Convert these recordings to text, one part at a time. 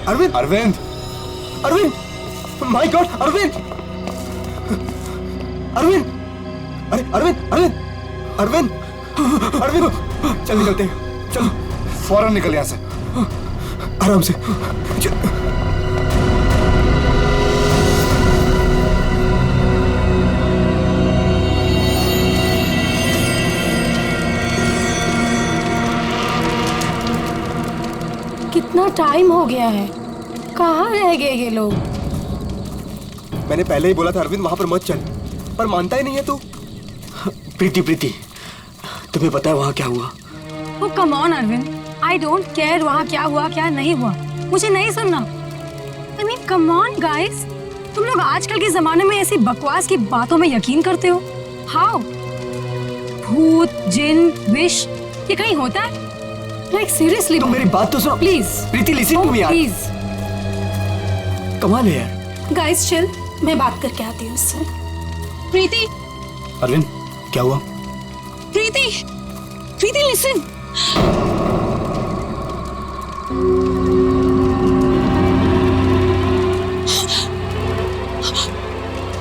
Arvind Arvind Arvind my God Arvind Arvind अरे अरविंद अरविंद अरविंद अरविंद चल निकलते हैं चलो फौरन निकल यहाँ से आराम से कितना टाइम हो गया है, कहाँ रह गए ये लोग? मैंने पहले ही बोला था अरविंद वहां पर मत चल, पर मानता ही नहीं है तू। प्रीति प्रीति तुम्हें पता है वहां क्या हुआ? वो come on Arvind, I don't care वहाँ क्या हुआ क्या नहीं हुआ, मुझे नहीं सुनना। I mean come on guys, तुम लोग आजकल के जमाने में ऐसी बकवास की बातों में यकीन करते हो? हाउ? भूत, जिन, विश, ये कहीं होता है? लाइक सीरियसली तुम मेरी बात तो सुनो please. Preeti listen to me यार, प्लीज कमाल है यार। गाइस चिल, मैं बात करके आती हूँ उससे। प्रीति अरविंद क्या हुआ? प्रीति प्रीति लिसन।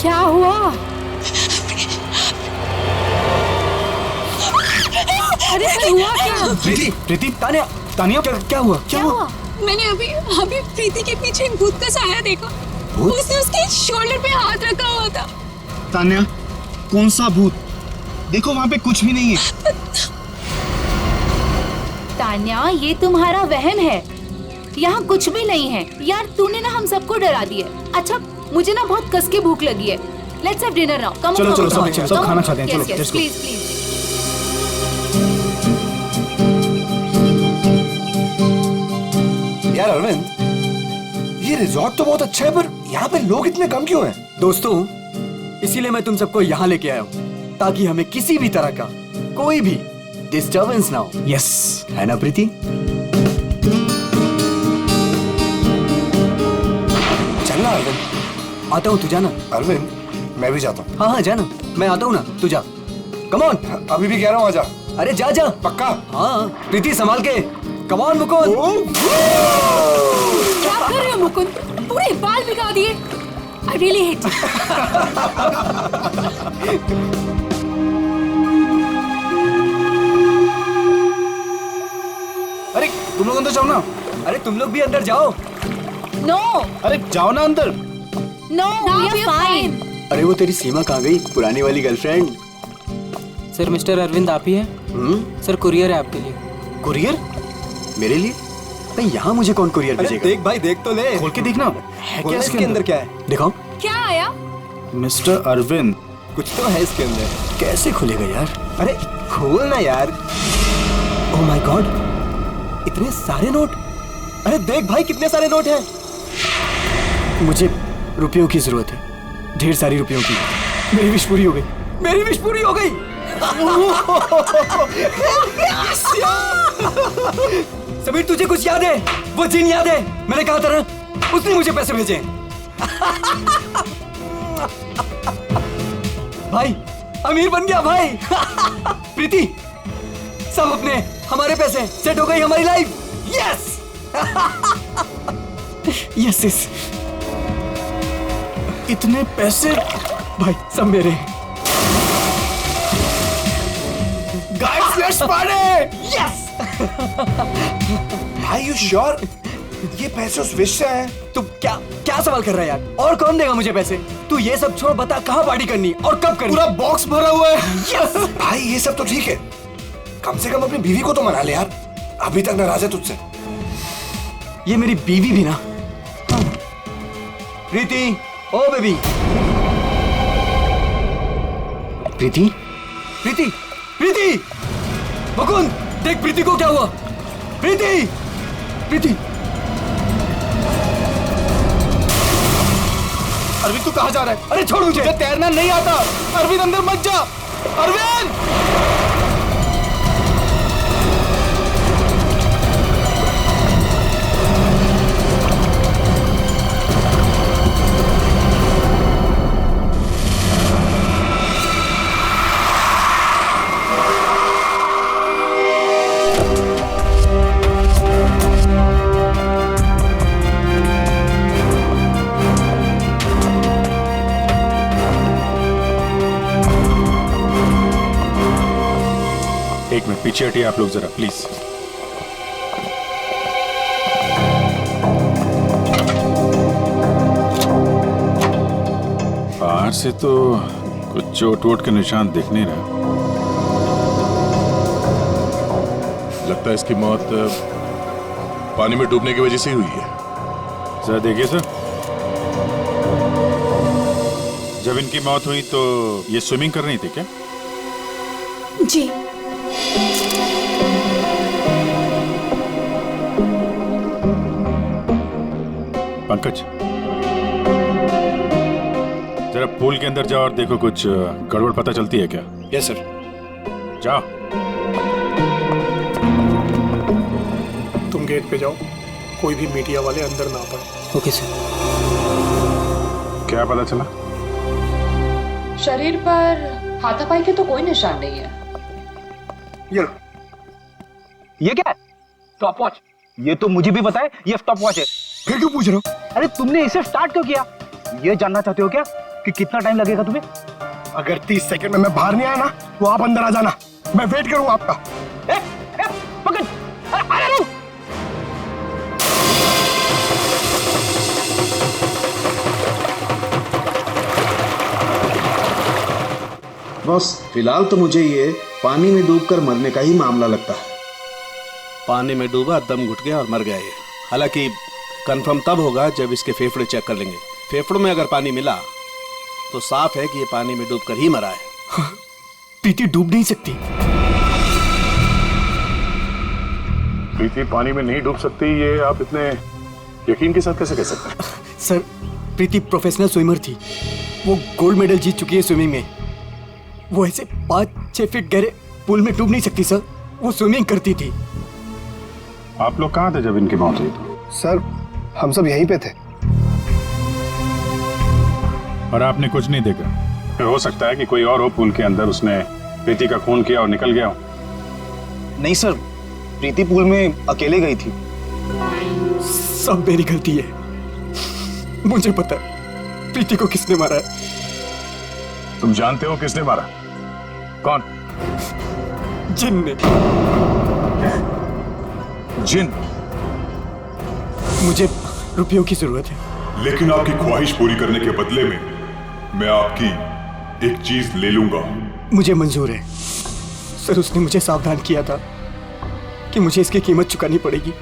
क्या हुआ? अरे हुआ क्या? प्रीति प्रीति तानिया तानिया क्या हुआ? क्या हुआ? मैंने अभी प्रीति के पीछे एक भूत का साया देखा। उसने उसके शोल्डर पे हाथ रखा हुआ था। तान्या कौन सा भूत? देखो वहाँ पे कुछ भी नहीं है। तान्या ये तुम्हारा वहम है, यहाँ कुछ भी नहीं है यार। तूने ना हम सबको डरा दिया। अच्छा मुझे ना बहुत कस के भूख लगी है। Let's have dinner now. Come चलो चलो सब खाना खाते हैं। चलो प्लीज प्लीज। यार अरविंद, ये रिजॉर्ट तो बहुत अच्छा है, पर यहाँ पे लोग इतने कम क्यों हैं? दोस्तों इसीलिए मैं तुम सबको यहाँ लेके आया हूँ, ताकि हमें किसी भी तरह का कोई भी डिस्टर्बेंस ना हो। यस है ना प्रीति? चलना अरविंद। आता हूँ, तू जाना। अरविंद मैं भी जाता हूँ। हाँ हाँ जाना, मैं आता हूँ ना, तू जा। Come on. अभी भी कह रहा हूँ आजा। अरे जा जा। पक्का? हाँ प्रीति संभाल के। Come on Mukund. क्या कर रहे हो मुकुंद? पूरे बाल बिगा दिए। I really hate you. अरे तुम लोग अंदर जाओ ना। अरे तुम लोग भी अंदर जाओ। नो अरे जाओ ना अंदर। No we are fine. अरे वो तेरी सीमा कहाँ गई, पुरानी वाली गर्लफ्रेंड? सर मिस्टर अरविंद आप ही हैं? सर कुरियर है आपके लिए। कुरियर? मेरे लिए? नहीं यहाँ मुझे कौन कुरियर भेजेगा? देख भाई देख तो ले। खोल के देखना है क्या क्या इसके अंदर? क्या है? दिखाओ। क्या आया? मिस्टर अरविंद। कुछ तो है इसके अंदर। कैसे खुलेगा यार? अरे खोल ना यार। ओह माय गॉड, इतने सारे नोट। अरे देख भाई कितने सारे नोट हैं। मुझे रुपयों की जरूरत है, ढेर सारी रुपयों की। मेरी विश पूरी हो गई। मेरी विश पूरी हो गई। समीर तुझे कुछ याद है? वो जिन याद है? मैंने कहा था ना, उसने मुझे पैसे भेजे। भाई अमीर बन गया भाई। प्रीति सब अपने हमारे पैसे, सेट हो गई हमारी लाइफ। Yes yes yes. इतने पैसे भाई सब मेरे। Guys let's party. यस। भाई यू श्योर ये पैसे उस विश से आए? तू क्या क्या सवाल कर रहा है यार? और कौन देगा मुझे पैसे? तू ये सब छोड़, बता कहाँ पार्टी करनी और कब करनी? पूरा बॉक्स भरा हुआ है। यस। भाई ये सब तो ठीक है, कम से कम अपनी बीवी को तो मना ले यार, अभी तक नाराज है तुझसे। ये मेरी बीवी भी ना। प्रीति ओ बेबी। प्रीति प्रीति प्रीति। मुकुंद देख प्रीति को क्या हुआ। प्रीति प्रीति। अरविंद तू कहाँ जा रहा है? अरे छोड़ मुझे। तुझे तैरना नहीं आता। अरविंद अंदर मत जा। अरविंद पीछे हटिए आप लोग जरा प्लीज। बाहर से तो कुछ चोट वोट के निशान दिख नहीं रहा। लगता है इसकी मौत पानी में डूबने की वजह से ही हुई है। जरा देखिए सर, जब इनकी मौत हुई तो ये स्विमिंग कर रही थी क्या? जी। पंकज, जरा पूल के अंदर जाओ और देखो कुछ गड़बड़ पता चलती है क्या? Yes sir. जाओ। तुम गेट पे जाओ, कोई भी मीडिया वाले अंदर ना पाए। Okay sir. क्या पता चला? शरीर पर हाथापाई के तो कोई निशान नहीं है। ये क्या है? Stop watch. ये तो मुझे भी पता है ये स्टॉप वॉच है। फिर क्यों पूछ रहे हो? अरे तुमने इसे स्टार्ट क्यों किया? ये जानना चाहते हो क्या कि कितना टाइम लगेगा तुम्हें? अगर 30 सेकंड में मैं बाहर नहीं आया ना तो आप अंदर आ जाना, मैं वेट करूंगा आपका। पकड़, अरे रुक। बॉस, फिलहाल तो मुझे ये पानी में डूबकर मरने का ही मामला लगता है। पानी में डूबा, दम घुट गया और मर गया ये। हालांकि कंफर्म तब होगा जब इसके फेफड़े चेक कर लेंगे। फेफड़ों में अगर पानी मिला तो साफ है कि ये पानी में डूबकर ही मरा है। प्रीति डूब नहीं सकती। प्रीति पानी में नहीं डूब सकती, ये आप इतने यकीन के साथ कैसे कह सकते हैं? सर, प्रीति प्रोफेशनल स्विमर थी। वो गोल्ड मेडल जीत चुकी है स्विमिंग में। वो ऐसे 5-6 फीट गहरे पूल में डूब नहीं सकती सर। वो स्विमिंग करती थी। आप लोग कहाँ थे जब इनकी मौत हुई? सर, हम सब यहीं पे थे। और आपने कुछ नहीं देखा? फिर हो सकता है कि कोई और हो पूल के अंदर, उसने प्रीति का खून किया और निकल गया हो। नहीं सर, प्रीति पूल में अकेले गई थी। सब मेरी गलती है। मुझे पता है प्रीति को किसने मारा है। तुम जानते हो किसने मारा? कौन? जिन ने। जिन? मुझे रुपयों की जरूरत है। लेकिन आपकी ख्वाहिश पूरी करने के बदले में मैं आपकी एक चीज ले लूंगा। मुझे मंजूर है सर। उसने मुझे सावधान किया था कि मुझे इसकी कीमत चुकानी पड़ेगी।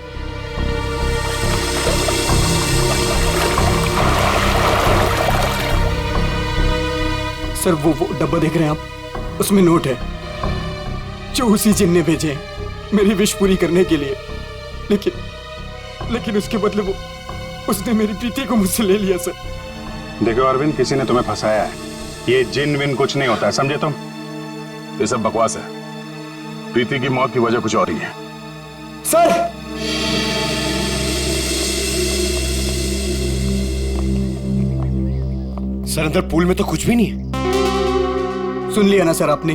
सर, वो डब्बा देख रहे हैं आप? उसमें नोट है जो उसी जिन ने भेजे हैं मेरी विश पूरी करने के लिए। लेकिन उसके बदले उसने मेरी प्रीति को मुझसे ले लिया सर। देखो अरविंद, किसी ने तुम्हें फंसाया है। ये जिन विन कुछ नहीं होता है, समझे तुम? ये सब बकवास है। प्रीति की मौत की वजह कुछ और ही है। सर, सर, अंदर पूल में तो कुछ भी नहीं है। सुन लिया ना सर आपने?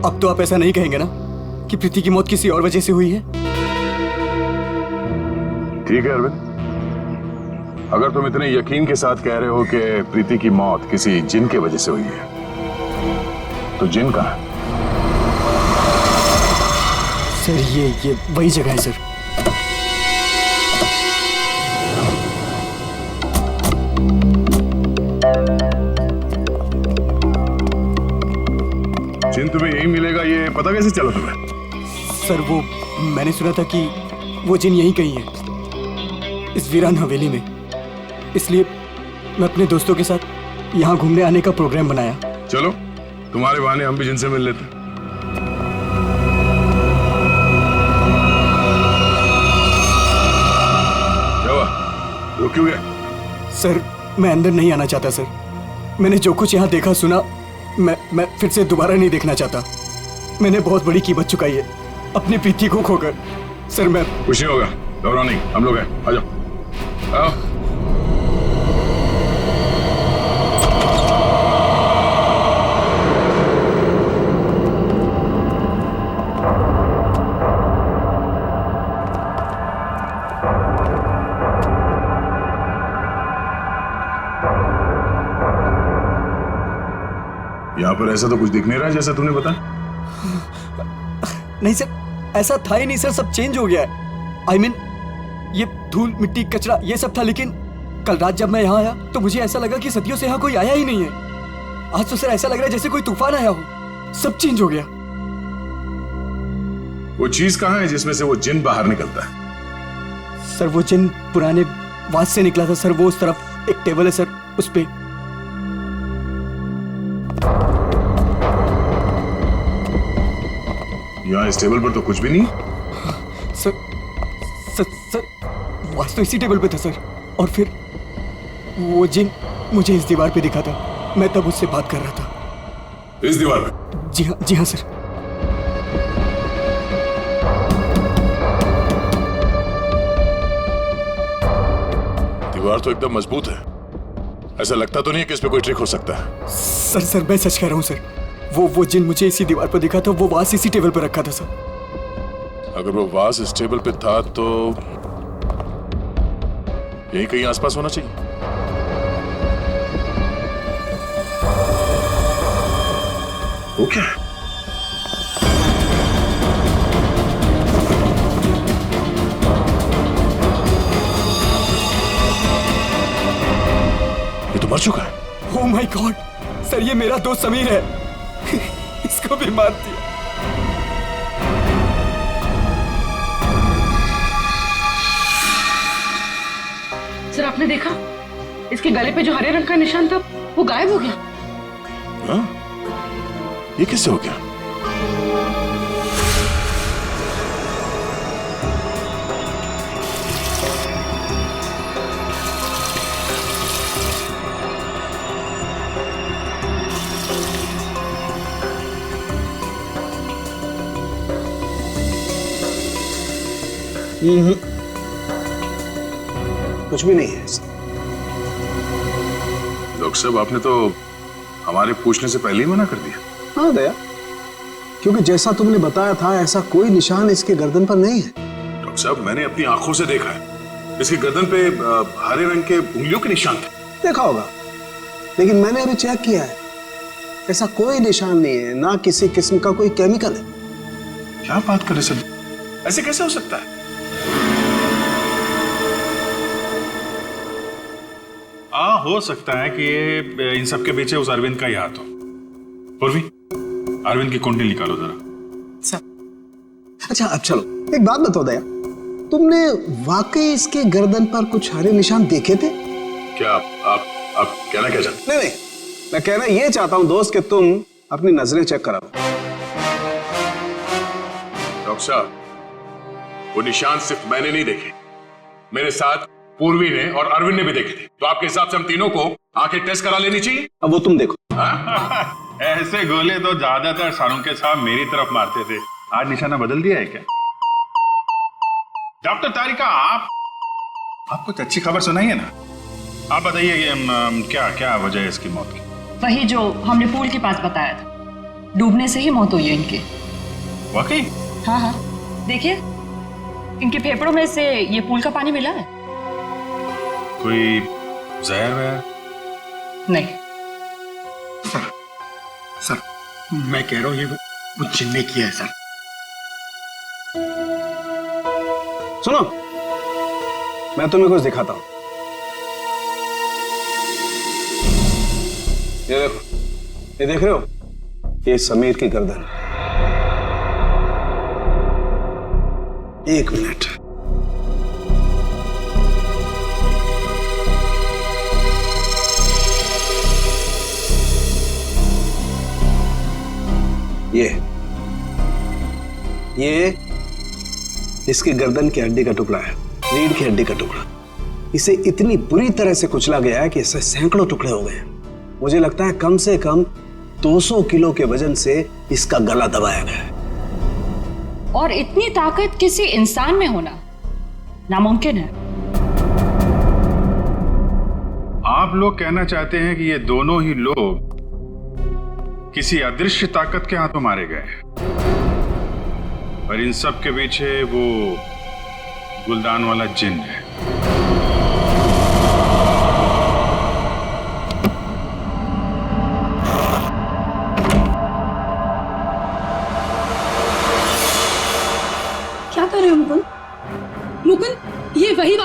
अब तो आप ऐसा नहीं कहेंगे ना कि प्रीति की मौत किसी और वजह से हुई है? ठीक है अरविंद, अगर तुम इतने यकीन के साथ कह रहे हो कि प्रीति की मौत किसी जिन के वजह से हुई है, तो जिन कहाँ है? सर, ये वही जगह है सर। जिन तुम्हें यही मिलेगा ये पता कैसे चला तुम्हें? सर, वो मैंने सुना था कि वो जिन यहीं कहीं है, इस वीरान हवेली में। इसलिए मैं अपने दोस्तों के साथ यहाँ घूमने आने का प्रोग्राम बनाया। चलो, तुम्हारे बहाने हम भी जिनसे मिल लेते। रुक क्यों गए? सर, मैं अंदर नहीं आना चाहता सर। मैंने जो कुछ यहाँ देखा सुना, मैं फिर से दोबारा नहीं देखना चाहता। मैंने बहुत बड़ी कीमत चुकाई है अपनी प्रीति को खोकर। सर, मैं कुछ नहीं होगा, घबराओ नहीं, हम लोग हैं। आ जाओ, आओ। यहाँ पर ऐसा तो कुछ दिख नहीं रहा जैसा तूने बताया। नहीं सर, ऐसा था ही नहीं सर, सब चेंज हो गया है। I mean, ये धूल मिट्टी कचरा ये सब था, लेकिन कल रात जब मैं यहाँ आया तो मुझे ऐसा लगा कि सदियों से यहाँ कोई आया ही नहीं है। आज तो सर ऐसा लग रहा है जैसे कोई तूफान आया हो, सब चेंज हो गया। वो चीज कहाँ है जिसमें से वो जिन बाहर निकलता है? सर वो जिन पुराने वास से निकला था सर, वो उस तरफ एक टेबल है सर, उस पे। यहाँ इस टेबल पर तो कुछ भी नहीं। सर वास तो इसी टेबल पे था सर, और फिर वो जिन मुझे इस दीवार पे दिखा था, मैं तब उससे बात कर रहा था। इस दीवार पे? जी हाँ सर। दीवार तो एकदम मजबूत है, ऐसा लगता तो नहीं है कि इस पे कोई ट्रिक हो सकता है। सर मैं सच कह रहा हूँ सर, वो जिन मुझे इसी दीवार पर दिखा था, वो वास इसी टेबल पर रखा था सर। अगर वो वास इस टेबल पे था तो यही कहीं आसपास होना चाहिए। वो क्या है? ये तो मर चुका है। ओह माय गॉड सर, ये मेरा दोस्त समीर है। इसको भी मार दिया। सर आपने देखा, इसके गले पे जो हरे रंग का निशान था वो गायब हो गया। हाँ? ये किससे हो गया? कुछ भी नहीं है। डॉक्टर साहब, आपने तो हमारे पूछने से पहले ही मना कर दिया। हाँ दया, क्योंकि जैसा तुमने बताया था ऐसा कोई निशान इसके गर्दन पर नहीं है। डॉक्टर साहब, मैंने अपनी आंखों से देखा है, इसके गर्दन पे हरे रंग के उंगलियों के निशान थे। देखा होगा, लेकिन मैंने अभी चेक किया है, ऐसा कोई निशान नहीं है, ना किसी किस्म का कोई केमिकल है। क्या बात कर रहे सर, ऐसे कैसे हो सकता है? हो सकता है कि ये इन सब के पीछे उस अरविंद का ही हाथ हो। पूर्वी, अरविंद की कुंडली निकालो जरा। अच्छा अब चलो, एक बात बताओ दया, तुमने वाकई इसके गर्दन पर कुछ हरे निशान देखे थे? क्या आप कहना क्या चाहते? नहीं, मैं कहना ये चाहता हूं दोस्त कि तुम अपनी नजरें चेक करा लो। डॉक्टर साहब, वो निशान सिर्फ मैंने नहीं देखे, मेरे साथ पूर्वी ने और अरविंद ने भी देखे थे। तो आपके हिसाब से हम तीनों को आंखें टेस्ट करा लेनी चाहिए। अब वो तुम देखो। ऐसे गोले तो ज्यादातर सारुंके साहब मेरी तरफ मारते थे, आज निशाना बदल दिया है क्या? डॉक्टर तारिका, आप कुछ अच्छी खबर सुनाइए ना। आप बताइए क्या क्या वजह है इसकी मौत की? वही जो हमने पूल के पास बताया था, डूबने से ही मौत हुई है इनकी। वाकई? हाँ, देखिए इनके फेफड़ों में से ये पूल का पानी मिला है। कोई जहर वहर? नहीं सर, मैं कह रहा हूँ ये वो जिन ने किया है सर। सुनो, मैं तुम्हें कुछ दिखाता हूं। ये देखो, ये देख रहे हो, ये समीर की गर्दन। एक मिनट, ये इसकी गर्दन की हड्डी का टुकड़ा है, रीढ़ की हड्डी का टुकड़ा। इसे इतनी बुरी तरह से कुचला गया है कि इससे सैकड़ों टुकड़े हो गए। मुझे लगता है कम से कम 200 किलो के वजन से इसका गला दबाया गया है। और इतनी ताकत किसी इंसान में होना नामुमकिन है। आप लोग कहना चाहते हैं कि ये दोनों ही लोग किसी अदृश्य ताकत के हाथों मारे गए, और इन सब के पीछे वो गुलदान वाला जिन है।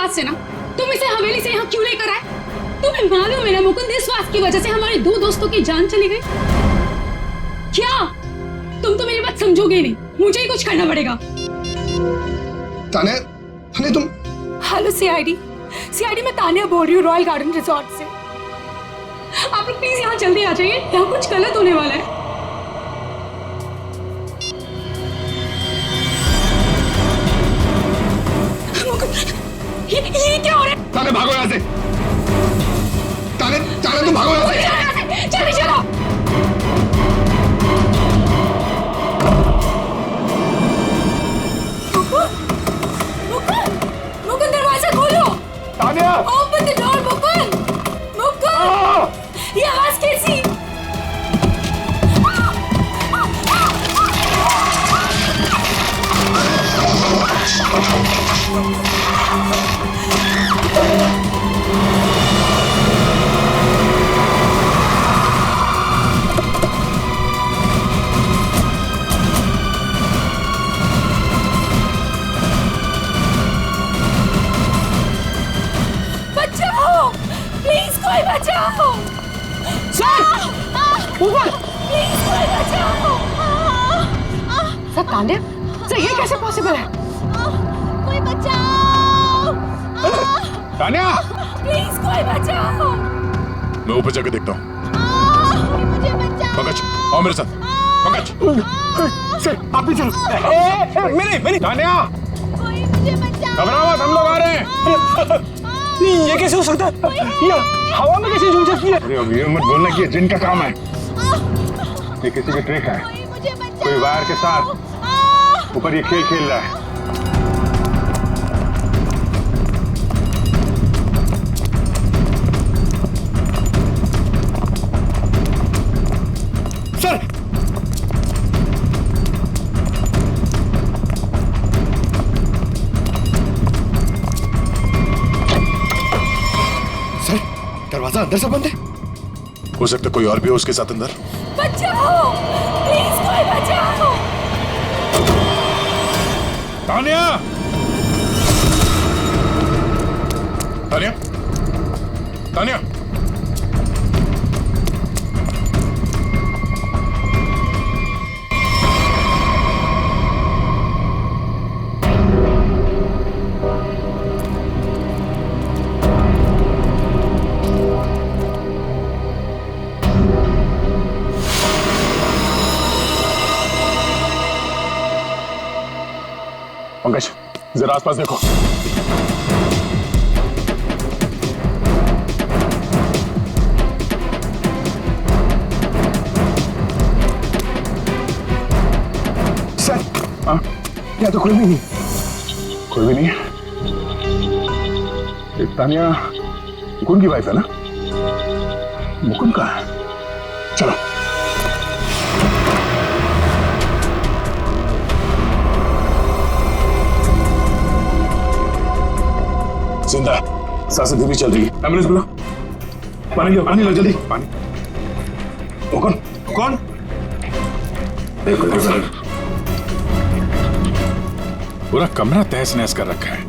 विश्वास से ना तुम इसे हवेली से यहाँ क्यों लेकर आए? तुम्हें मालूम है ना मुकुंद, इस बात की वजह से हमारे 2 दोस्तों की जान चली गई। क्या तुम तो मेरी बात समझोगे ही नहीं, मुझे ही कुछ करना पड़ेगा। तान्या, तान्या तुम। हेलो सीआईडी मैं तानिया बोल रही हूँ रॉयल गार्डन रिजॉर्ट से। आप लोग प्लीज यहाँ जल्दी आ जाइए, यहाँ कुछ गलत होने वाला है। ये क्या हो रहा है? तान्या भागो यहाँ से। तान्या तुम भागो यहाँ से। चलो चलो। मुकुंद दरवाजा खोलो। Tanya open the door Mukund. ये आवाज कैसी? बचाओ प्लीज, कोई बचाओ। सर ऊपर प्लीज, कोई बचाओ। सर तान्या, सर ये कैसे पॉसिबल है? कोई बचाओ। तान्या प्लीज कोई बचाओ। मैं ऊपर जाकर देखता हूँ। मुझे बचाओ। पंकज आओ मेरे साथ। पंकज सर आप भी चलो। मैंने तान्या कोई मुझे बचाओ। घबराओ मत, हम लोग आ रहे हैं। ये कैसे हो सकता है? ये हवा में कैसे झूल सकती है? अरे अब ये मत बोलना कि ये जिन का काम है, ये किसी की ट्रिक है। कोई वायर के साथ ऊपर ये खेल खेल रहा है। सर सर दरवाजा अंदर से बंद है। हो सकता है कोई और भी हो उसके साथ अंदर। बचाओ प्लीज, कोई बचाओ। तान्या तान्या तान्या पंकज जरा आसपास देखो। सर हाँ यहाँ तो कोई भी नहीं। कोई भी नहीं है। एक तान्या मुकुंद की वाइफ है ना? मुकुंद कहाँ है? चलो जिंदा है, सांसें धीमी चल रही है। एम्बुलेंस बुला, पानी लो जल्दी। पानी। वो कौन? पूरा कमरा तहस नहस कर रखा है।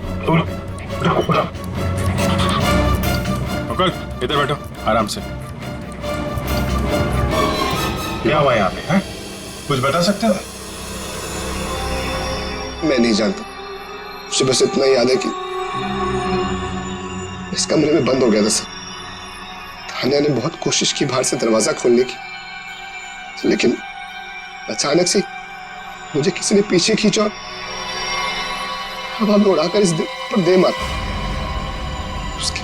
अंकल इधर बैठो आराम से। क्या हुआ यहाँ पे? हैं? कुछ बता सकते हो? मैं नहीं जानता, मुझे बस इतना याद है कि इस कमरे में बंद हो गया था सर। तान्या ने बहुत कोशिश की बाहर से दरवाजा खोलने की, लेकिन अचानक से मुझे किसी ने पीछे खींचा और हवा में उड़ाकर इस दिल पर दे मारा। उसके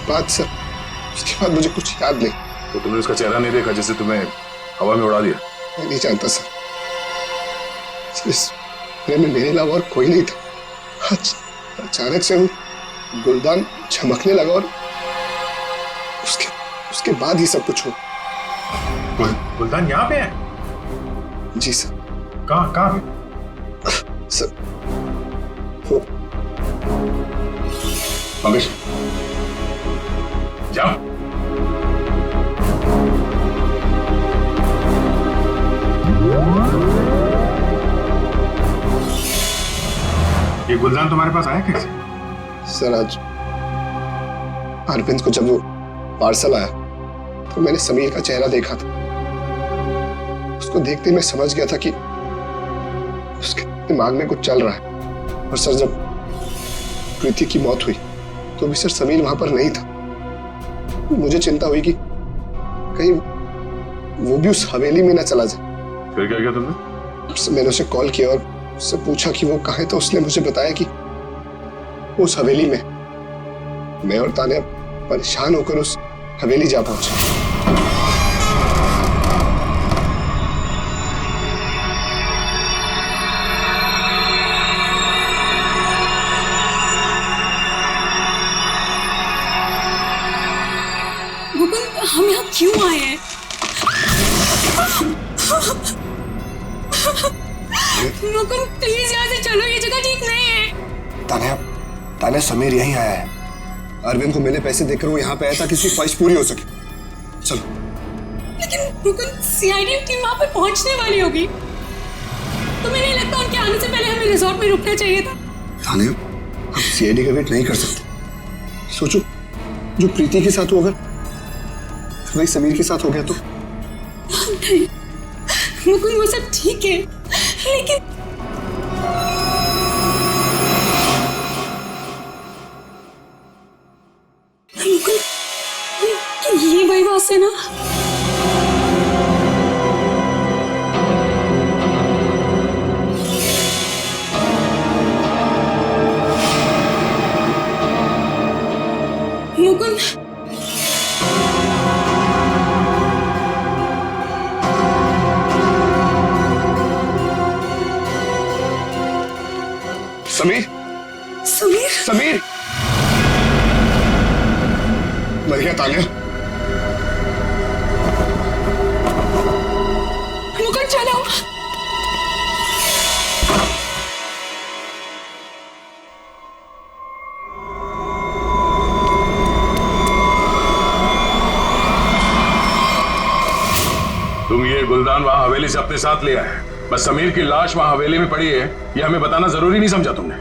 बाद मुझे कुछ याद नहीं। तो तुमने उसका चेहरा नहीं देखा जिससे तुम्हें हवा में उड़ा दिया? मैं नहीं जानता सर, इस कमरे में मेरे अलावा और कोई नहीं था। अचानक से वो गुलदान चमकने लगा और उसके बाद ही सब कुछ हुआ। गुलदान यहाँ पे है? जी सर। कहाँ पे? सर वो पंकज जाओ। ये गुलदान तुम्हारे पास आया कैसे? सर आज अरविंद को जब वो पार्सल आया तो मैंने समीर का चेहरा देखा था। उसको देखते मैं समझ गया था कि उसके दिमाग में कुछ चल रहा है। और सर, जब प्रीति की मौत हुई तो भी सर समीर वहां पर नहीं था। मुझे चिंता हुई कि कहीं वो भी उस हवेली में ना चला जाए। फिर क्या किया तुमने? मैंने उसे कॉल किया और उससे पूछा कि वो कहाँ है, तो उसने मुझे बताया कि उस हवेली में। मैं और तान्या परेशान होकर उस हवेली जा पहुंचे। मुकुंद, हम यहाँ क्यों आए हैं? मुकुंद प्लीज यहाँ से चलो, ये जगह ठीक नहीं है। तान्या, समीर यहीं आया है। अरविंद को मैंने पैसे देकर वो यहाँ पे आया ताकि उसकी ख्वाहिश पूरी हो सके। चलो। लेकिन मुकुंद, सीआईडी टीम वहाँ पे पहुँचने वाली होगी। तुम्हें नहीं लगता उनके आने से पहले हमें रिजॉर्ट में रुकना चाहिए था? तान्या, हम सीआईडी का वेट नहीं कर सकते। सोचो, जो प्रीति के साथ हुआ वही समीर के साथ हो गया तो? नहीं मुकुंद, वो सब ठीक है, लेकिन मुकुंद, ये वही बात है ना? मुकुंद, समीर, समीर, समीर मर गया। तान्या, मुकुंद चलो। तुम ये गुलदान वहां हवेली से अपने साथ लिया है, बस समीर की लाश वहां हवेली में पड़ी है ये हमें बताना जरूरी नहीं समझा तुमने?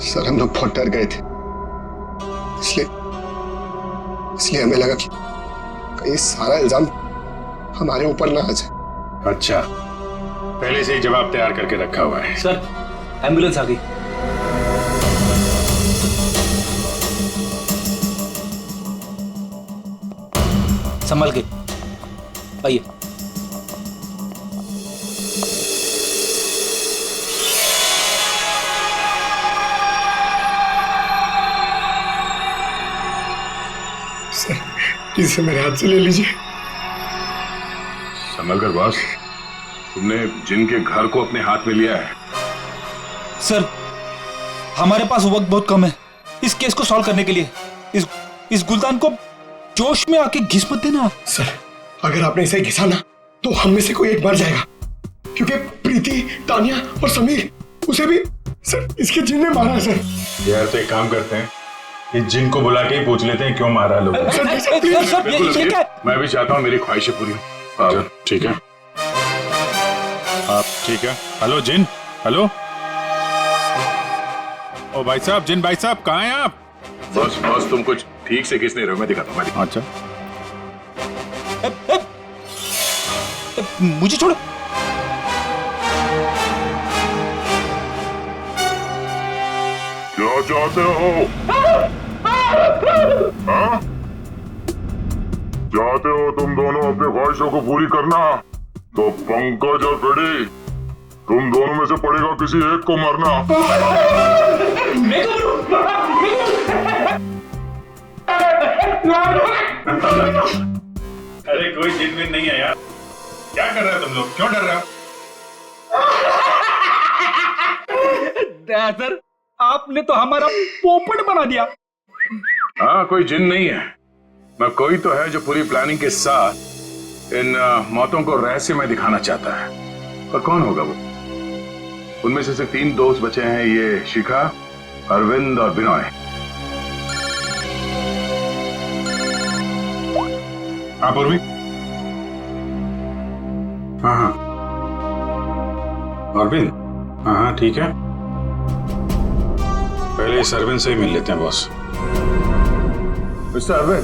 सर, हम लोग बहुत डर गए थे, इसलिए हमें लगा कि कहीं सारा इल्जाम हमारे ऊपर ना आ जाए। अच्छा, पहले से ही जवाब तैयार करके रखा हुआ है। सर, एम्बुलेंस आ गई। संभल के आइए। इसे मेरे हाथ से ले लीजिए। संभल कर बॉस, तुमने जिनके घर को अपने हाथ में लिया है। सर, हमारे पास वक्त बहुत कम है इस केस को सॉल्व करने के लिए। इस गुलदान को जोश में आके घिस मत देना। सर, अगर आपने इसे घिसा ना तो हम में से कोई एक मर जाएगा, क्योंकि प्रीति, तान्या और समीर, उसे भी सर इसके जिन ने मारा है। सर यार, तो एक काम करते हैं, इस जिन को बुला के ही पूछ लेते हैं क्यों मारा लोग। मैं भी चाहता हूँ मेरी ख्वाहिशें पूरी हो। ठीक है, आप ठीक है? हेलो जिन, हेलो। ओ भाई साहब, जिन भाई साहब, कहाँ हैं आप? बस तुम कुछ ठीक से किस नहीं रहे हो, मैं दिखाता हूँ। अच्छा, मुझे छोड़ो। क्या चाहते हो? हाँ? चाहते हो तुम दोनों अपनी ख्वाहिशों को पूरी करना? तो पंकज और फ्रेडी, तुम दोनों में से पड़ेगा किसी एक को मरना। अरे कोई जिन विन नहीं है यार, क्या कर रहे हो तुम लोग? क्यों डर रहे हो? सर, आपने तो हमारा पोपट बना दिया। हाँ, कोई जिन नहीं है, मैं कोई तो है जो पूरी प्लानिंग के साथ इन मौतों को रहस्यमय दिखाना चाहता है। पर कौन होगा वो? उनमें से सिर्फ 3 दोस्त बचे हैं, ये शिखा, अरविंद और बिनॉय। आप और भी? हाँ, अरविंद, हाँ ठीक है, पहले इस अरविंद से ही मिल लेते हैं बॉस। मिस्टर अरविंद,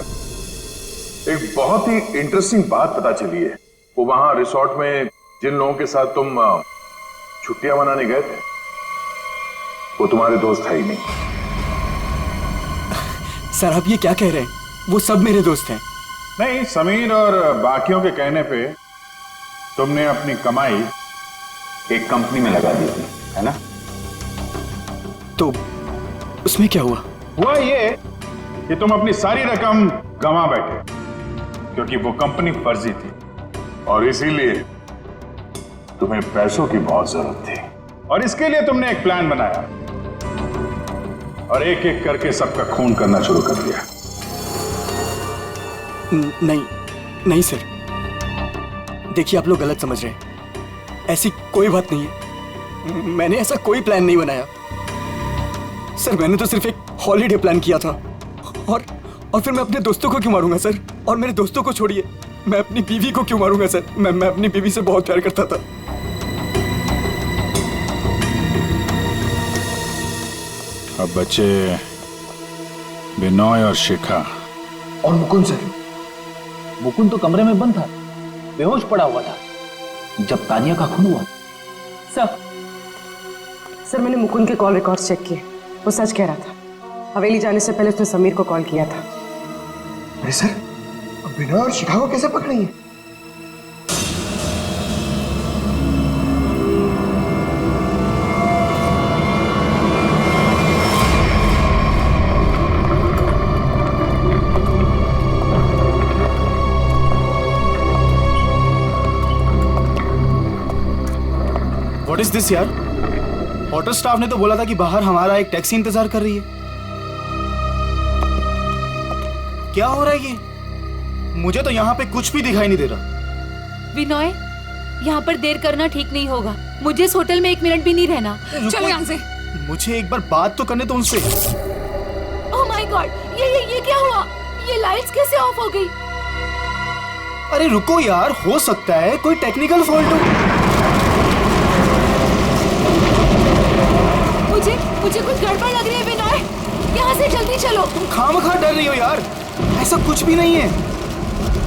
एक बहुत ही इंटरेस्टिंग बात पता चली है। वो वहां रिसोर्ट में जिन लोगों के साथ तुम छुट्टियां मनाने गए थे, वो तुम्हारे दोस्त है ही नहीं। सर आप ये क्या कह रहे हैं? वो सब मेरे दोस्त हैं। नहीं, समीर और बाकियों के कहने पे तुमने अपनी कमाई एक कंपनी में लगा दी थी, है ना? तो उसमें क्या हुआ? हुआ ये कि तुम अपनी सारी रकम गंवा बैठे, क्योंकि वो कंपनी फर्जी थी और इसीलिए तुम्हें पैसों की बहुत जरूरत थी। और इसके लिए तुमने एक प्लान बनाया और एक एक करके सबका खून करना शुरू कर दिया। नहीं सर, देखिए आप लोग गलत समझ रहे हैं। ऐसी कोई बात नहीं है, मैंने ऐसा कोई प्लान नहीं बनाया। सर मैंने तो सिर्फ एक हॉलीडे प्लान किया था और फिर मैं अपने दोस्तों को क्यों मारूंगा सर? और मेरे दोस्तों को छोड़िए, मैं अपनी बीवी को क्यों मारूंगा सर? मैं अपनी बीवी से बहुत प्यार करता था। अब बच्चे बिनॉय और शिखा और मुकुंद सर। मुकुंद तो कमरे में बंद था, बेहोश पड़ा हुआ था जब तानिया का खून हुआ। सर मैंने मुकुंद के कॉल रिकॉर्ड्स चेक किए, वो सच कह रहा था। हवेली जाने से पहले उसने समीर को कॉल किया था। अरे सर, अब बिना और शिखा को कैसे पकड़ेंगे? व्हाट इज दिस यार? होटल स्टाफ ने तो बोला था कि बाहर हमारा एक टैक्सी इंतजार कर रही है। क्या हो रहा है ये? मुझे तो यहाँ पे कुछ भी दिखाई नहीं दे रहा। विनोय, यहाँ पर देर करना ठीक नहीं होगा। मुझे इस होटल में 1 मिनट भी नहीं रहना। चलो यहाँ से। मुझे एक बार बात तो करने दो उनसे। ओह माय गॉड, ये क्या हुआ? ये लाइट्स कैसे ऑफ हो गई? अरे रुको यार, हो सकता है कोई टेक्निकल फॉल्ट हो। मुझे कुछ गड़बड़ लग रही है विनोय, यहाँ से जल्दी चलो। तुम खामखा डर रही हो यार, ऐसा कुछ भी नहीं है।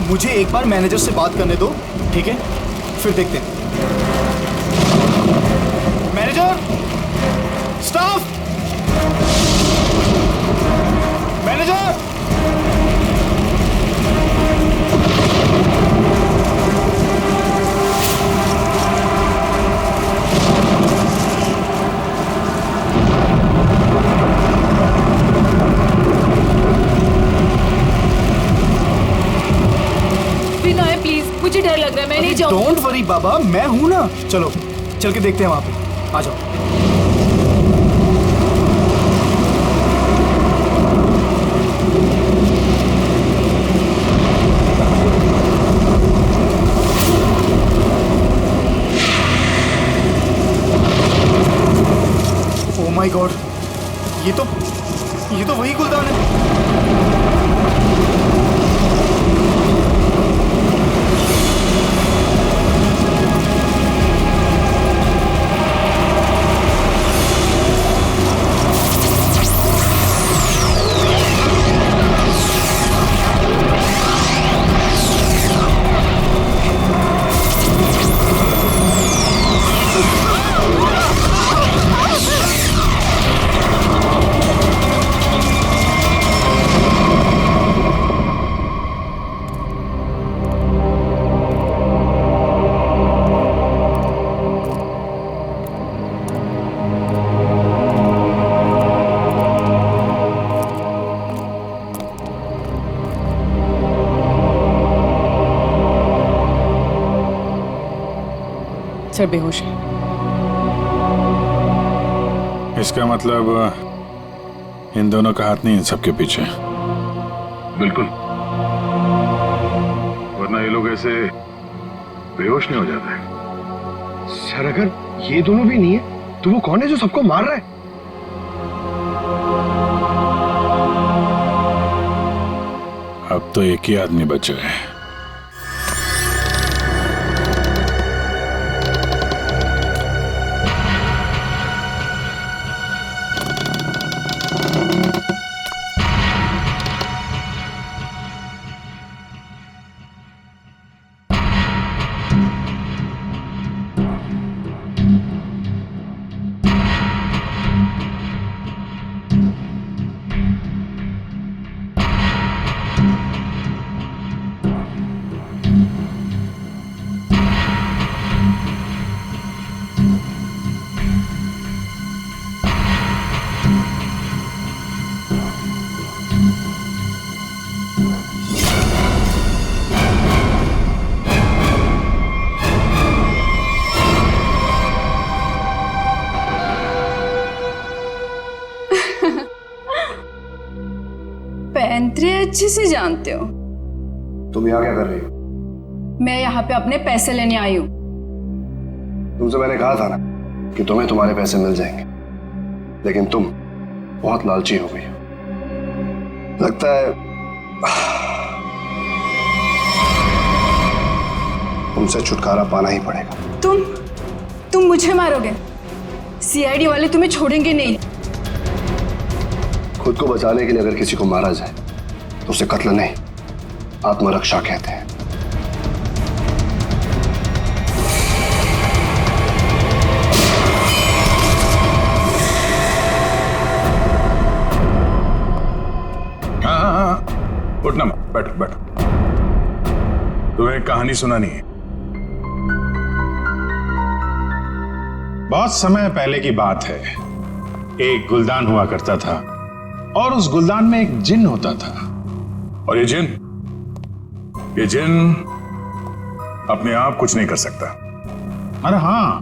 मुझे एक बार मैनेजर से बात करने दो, ठीक है? फिर देखते हैं। Manager, staff, manager. मुझे डर लग रहा है, मैं नहीं जाऊंगी। डोंट वरी बाबा, मैं हूं ना। चलो चल के देखते हैं वहां पे। आ जाओ। ओह माय गॉड, ये तो वही गुलदान है। सर बेहोश है। इसका मतलब इन दोनों का हाथ नहीं इन सबके पीछे। बिल्कुल, वरना ये लोग ऐसे बेहोश नहीं हो जाते। सर अगर ये दोनों भी नहीं है तो वो कौन है जो सबको मार रहा है? अब तो एक ही आदमी बचा है। एंट्री अच्छे से जानते हो। तुम यहाँ क्या कर रही हो? मैं यहाँ पे अपने पैसे लेने आई हूँ। तुमसे मैंने कहा था ना कि तुम्हें तुम्हारे पैसे मिल जाएंगे, लेकिन तुम बहुत लालची हो गई हो। लगता है तुमसे छुटकारा पाना ही पड़ेगा। तुम मुझे मारोगे? सीआईडी वाले तुम्हें छोड़ेंगे नहीं। खुद को बचाने के लिए अगर किसी को मारा जाए तो उसे कत्ल नहीं, आत्मरक्षा कहते हैं। हाँ, उठना मत, बैठो बैठो। तुम्हें कहानी सुनानी है। बहुत समय पहले की बात है। एक गुलदान हुआ करता था और उस गुलदान में एक जिन होता था। और ये जिन अपने आप कुछ नहीं कर सकता। अरे हाँ,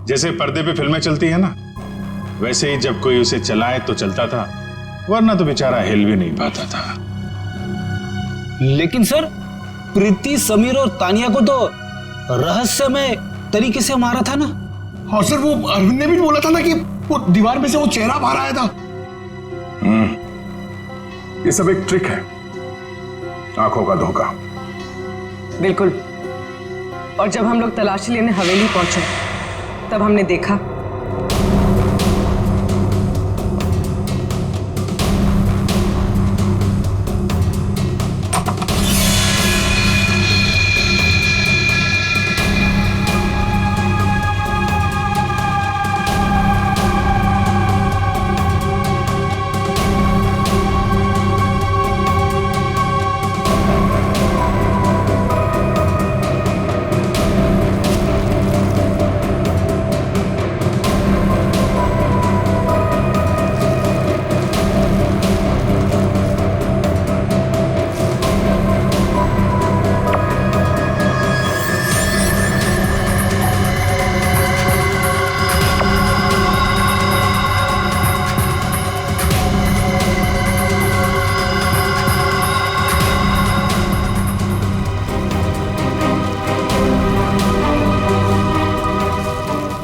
जैसे पर्दे पे फिल्में चलती है ना, वैसे ही जब कोई उसे चलाए तो चलता था, वरना तो बेचारा हिल भी नहीं पाता था। लेकिन सर, प्रीति, समीर और तानिया को तो रहस्यमय तरीके से मारा था ना। और सर, वो अरविंद ने भी बोला था ना कि वो दीवार में से वो चेहरा बाहर आया था। ये सब एक ट्रिक है, आंखों का धोखा। बिल्कुल। और जब हम लोग तलाशी लेने हवेली पहुंचे तब हमने देखा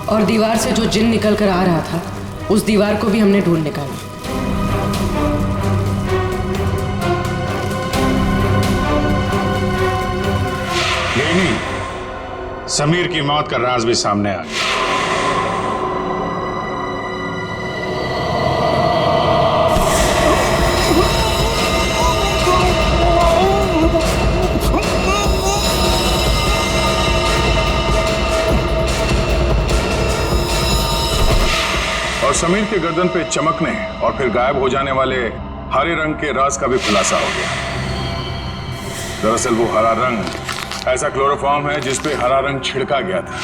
और दीवार से जो जिन निकल कर आ रहा था, उस दीवार को भी हमने ढूंढ निकाला। नहीं, समीर की मौत का राज भी सामने आ गया। और समीर के गर्दन पे चमकने और फिर गायब हो जाने वाले हरे रंग के राज का भी खुलासा हो गया। दरअसल वो हरा रंग ऐसा क्लोरोफॉर्म है जिस पे हरा रंग छिड़का गया था,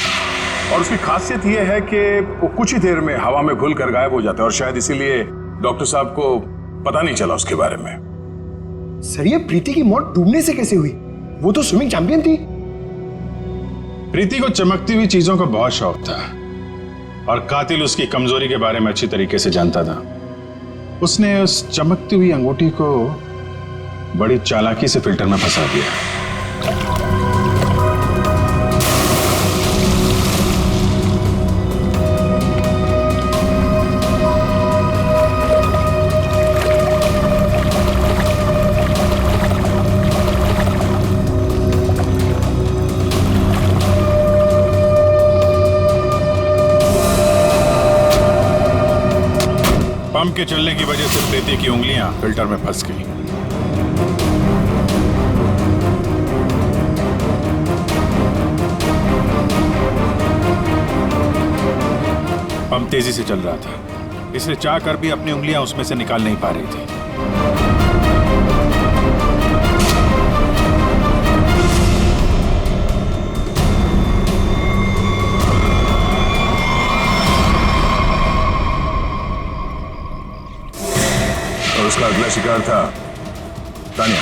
और उसकी खासियत यह है कि वो कुछ ही देर में हवा में घुल कर गायब हो जाता है, और शायद इसीलिए डॉक्टर साहब को पता नहीं चला उसके बारे में। सर, ये प्रीति की मौत डूबने से कैसे हुई? वो तो स्विमिंग चैंपियन थी। प्रीति को चमकती हुई चीजों का बहुत शौक था, और कातिल उसकी कमजोरी के बारे में अच्छी तरीके से जानता था। उसने उस चमकती हुई अंगूठी को बड़ी चालाकी से फिल्टर में फंसा दिया। पंप के चलने की वजह से प्रीति की उंगलियां फिल्टर में फंस गई। पंप तेजी से चल रहा था, इसलिए चाह कर भी अपनी उंगलियां उसमें से निकाल नहीं पा रही थी। और उसका अगला शिकार था तानिया।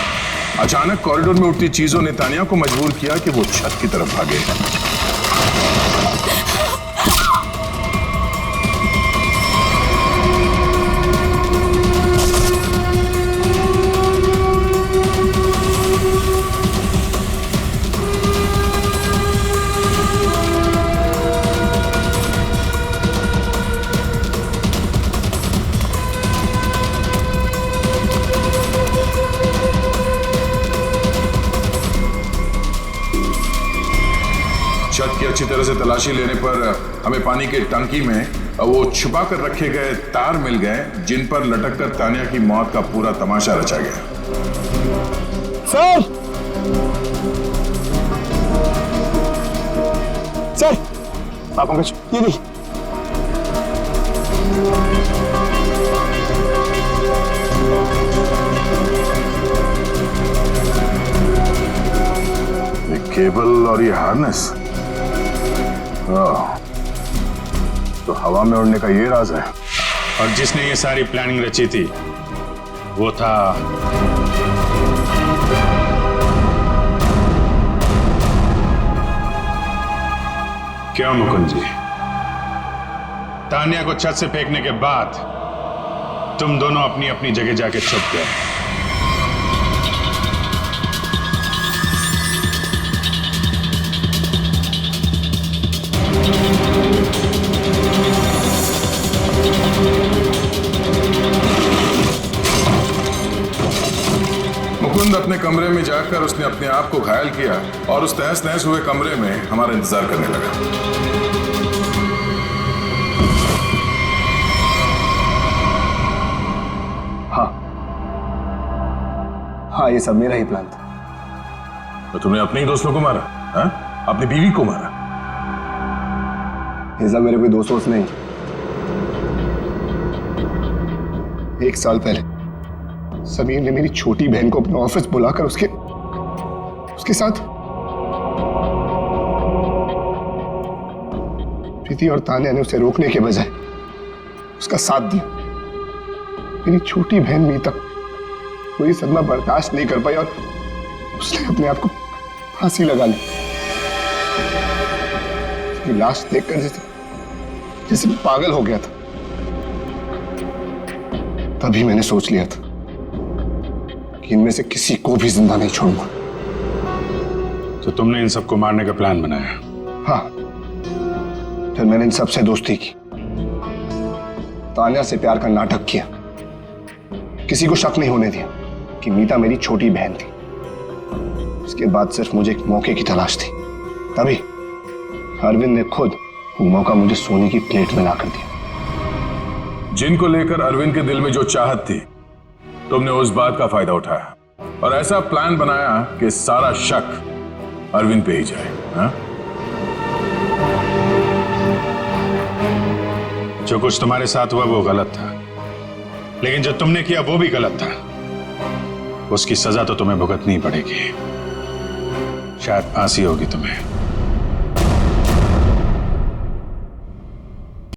अचानक कॉरिडोर में उठती चीजों ने तानिया को मजबूर किया कि वो छत की तरफ भागे। अच्छी तरह से तलाशी लेने पर हमें पानी के टंकी में वो छुपा कर रखे गए तार मिल गए, जिन पर लटक कर तानिया की मौत का पूरा तमाशा रचा गया। सर सर आप अंकज ये नहीं। ये केबल और ये हार्नेस, तो हवा में उड़ने का ये राज है। और जिसने ये सारी प्लानिंग रची थी वो था क्यों मुकुंद जी? तानिया को छत से फेंकने के बाद तुम दोनों अपनी अपनी जगह जाके छुप गए। मुकुंद अपने कमरे में जाकर उसने अपने आप को घायल किया और उस तहस नहस हुए कमरे में हमारा इंतजार करने लगा। हाँ, ये सब मेरा ही प्लान था। तो तुमने अपने ही दोस्तों को मारा? हा? अपनी बीवी को मारा? ये सब मेरे कोई दोस्त वोस्त नहीं। 1 साल पहले समीर ने मेरी छोटी बहन को अपने ऑफिस बुलाकर उसके साथ प्रीति और तान्या ने उसे रोकने के बजाय उसका साथ दिया। मेरी छोटी बहन मीता कोई सदमा बर्दाश्त नहीं कर पाई और उसने अपने आप को फांसी लगा ली। उसकी लाश देखकर जैसे पागल हो गया था। तभी मैंने सोच लिया था कि इनमें से किसी को भी जिंदा नहीं छोड़ूंगा। तो तुमने इन सबको मारने का प्लान बनाया? हाँ, फिर मैंने इन सबसे दोस्ती की, तान्या से प्यार का नाटक किया, किसी को शक नहीं होने दिया कि मीता मेरी छोटी बहन थी। उसके बाद सिर्फ मुझे एक मौके की तलाश थी, तभी अरविंद ने खुद वो मौका मुझे सोने की प्लेट में लाकर दिया। जिनको लेकर अरविंद के दिल में जो चाहत थी, तुमने उस बात का फायदा उठाया और ऐसा प्लान बनाया कि सारा शक अरविंद पे ही जाए। हा? जो कुछ तुम्हारे साथ हुआ वो गलत था, लेकिन जो तुमने किया वो भी गलत था। उसकी सजा तो तुम्हें भुगतनी पड़ेगी। शायद फांसी होगी तुम्हें।